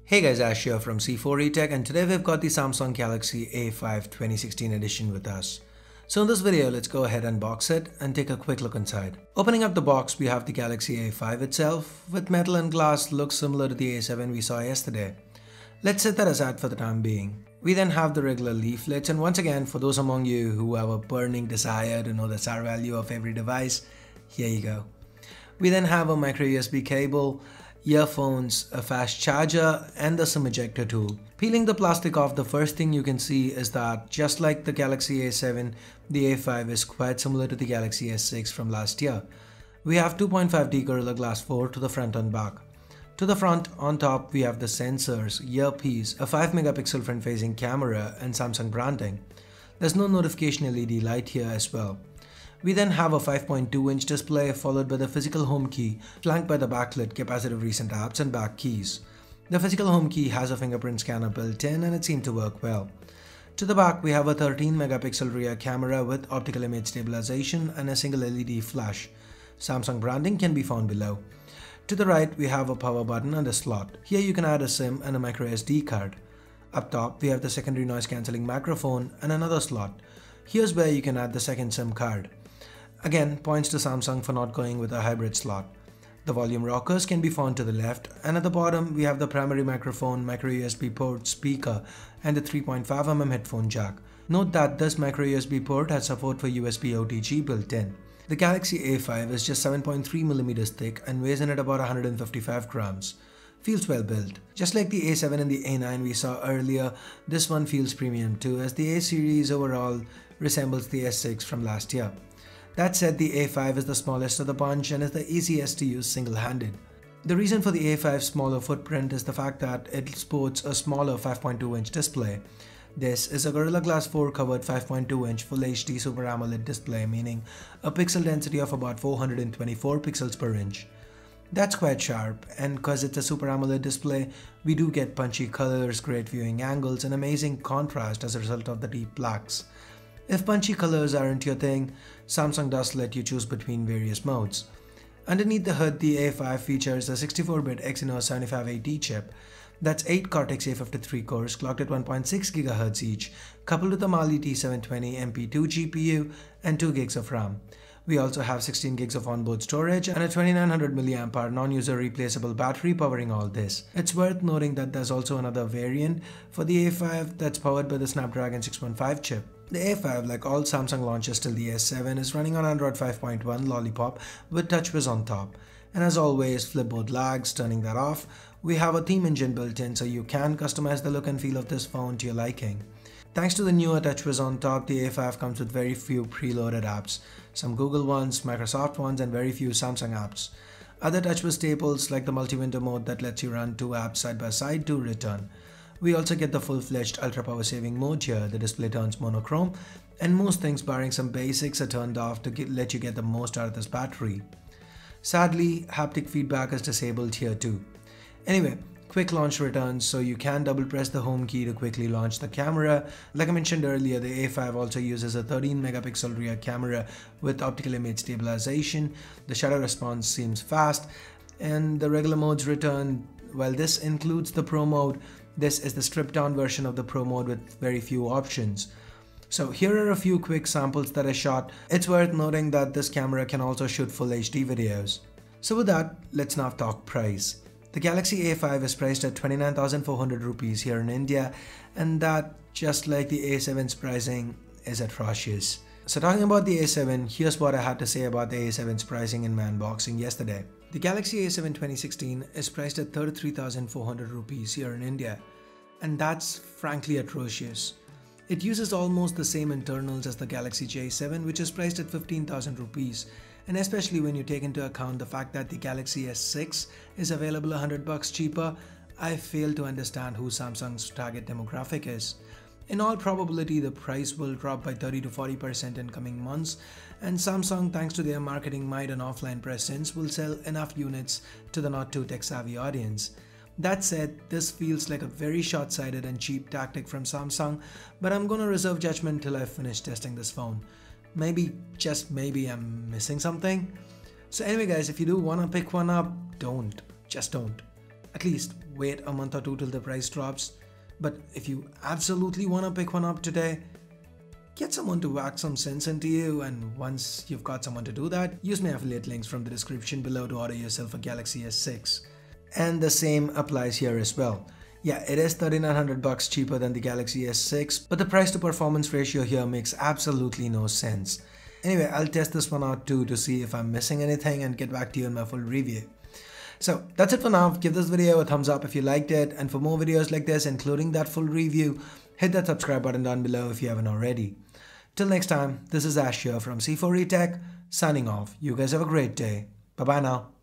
Hey guys, Ash here from C4eTech, and today we've got the Samsung Galaxy A5 2016 edition with us. So in this video, let's go ahead and unbox it and take a quick look inside. Opening up the box, we have the Galaxy A5 itself, with metal and glass looks similar to the A7 we saw yesterday. Let's set that aside for the time being. We then have the regular leaflets, and once again, for those among you who have a burning desire to know the SAR value of every device, here you go. We then have a micro USB cable, earphones, a fast charger, and the SIM ejector tool. Peeling the plastic off, the first thing you can see is that just like the Galaxy A7, the A5 is quite similar to the Galaxy S6 from last year. We have 2.5D Gorilla Glass 4 to the front and back. To the front, on top, we have the sensors, earpiece, a 5 megapixel front-facing camera, and Samsung branding. There's no notification LED light here as well. We then have a 5.2-inch display followed by the physical home key, flanked by the backlit capacitive recent apps and back keys. The physical home key has a fingerprint scanner built in and it seemed to work well. To the back, we have a 13 megapixel rear camera with optical image stabilization and a single LED flash. Samsung branding can be found below. To the right, we have a power button and a slot. Here you can add a SIM and a micro SD card. Up top, we have the secondary noise cancelling microphone and another slot. Here's where you can add the second SIM card. Again, points to Samsung for not going with a hybrid slot. The volume rockers can be found to the left, and at the bottom we have the primary microphone, micro USB port, speaker, and the 3.5mm headphone jack. Note that this micro USB port has support for USB OTG built in. The Galaxy A5 is just 7.3mm thick and weighs in at about 155 grams. Feels well built. Just like the A7 and the A9 we saw earlier, this one feels premium too, as the A series overall resembles the S6 from last year. That said, the A5 is the smallest of the bunch and is the easiest to use single-handed. The reason for the A5's smaller footprint is the fact that it sports a smaller 5.2-inch display. This is a Gorilla Glass 4 covered 5.2-inch Full HD Super AMOLED display, meaning a pixel density of about 424 pixels per inch. That's quite sharp, and because it's a Super AMOLED display, we do get punchy colors, great viewing angles, and amazing contrast as a result of the deep blacks. If punchy colors aren't your thing, Samsung does let you choose between various modes. Underneath the hood, the A5 features a 64-bit Exynos 7580 chip. That's 8 Cortex A53 cores clocked at 1.6 GHz each, coupled with a Mali T720 MP2 GPU and 2 GB of RAM. We also have 16 GB of onboard storage and a 2900 mAh non-user replaceable battery powering all this. It's worth noting that there's also another variant for the A5 that's powered by the Snapdragon 615 chip. The A5, like all Samsung launches till the S7, is running on Android 5.1 Lollipop with TouchWiz on top. And as always, Flipboard lags, turning that off. We have a theme engine built in so you can customize the look and feel of this phone to your liking. Thanks to the newer TouchWiz on top, the A5 comes with very few preloaded apps. Some Google ones, Microsoft ones, and very few Samsung apps. Other TouchWiz staples like the multi-window mode that lets you run 2 apps side by side do return. We also get the full-fledged ultra power saving mode here. The display turns monochrome, and most things barring some basics are turned off to let you get the most out of this battery. Sadly, haptic feedback is disabled here too. Anyway, quick launch returns, so you can double press the home key to quickly launch the camera. Like I mentioned earlier, the A5 also uses a 13 megapixel rear camera with optical image stabilization. The shutter response seems fast, and the regular modes return. While this includes the Pro mode, this is the stripped down version of the Pro mode with very few options. So here are a few quick samples that I shot. It's worth noting that this camera can also shoot full HD videos. So with that, let's now talk price. The Galaxy A5 is priced at 29,400 rupees here in India, and that, just like the A7's pricing, is atrocious. So talking about the A7, here's what I had to say about the A7's pricing in my unboxing yesterday. The Galaxy A7 2016 is priced at 33,400 rupees here in India, and that's frankly atrocious. It uses almost the same internals as the Galaxy J7, which is priced at 15,000 rupees, and especially when you take into account the fact that the Galaxy S6 is available $100 cheaper, I fail to understand who Samsung's target demographic is. In all probability, the price will drop by 30 to 40% in coming months, and Samsung, thanks to their marketing might and offline presence, will sell enough units to the not too tech-savvy audience. That said, this feels like a very short-sighted and cheap tactic from Samsung, but I'm gonna reserve judgment till I finish testing this phone. Maybe, just maybe, I'm missing something. So anyway guys, if you do wanna pick one up, just don't. at least wait a month or two till the price drops. But if you absolutely want to pick one up today, get someone to whack some sense into you, and once you've got someone to do that, use my affiliate links from the description below to order yourself a Galaxy S6. And the same applies here as well. Yeah, it is $3,900 cheaper than the Galaxy S6, but the price to performance ratio here makes absolutely no sense. Anyway, I'll test this one out too to see if I'm missing anything and get back to you in my full review. So that's it for now. Give this video a thumbs up if you liked it, and for more videos like this including that full review, hit that subscribe button down below if you haven't already. Till next time, this is Ash here from C4E Tech signing off. You guys have a great day. Bye bye now.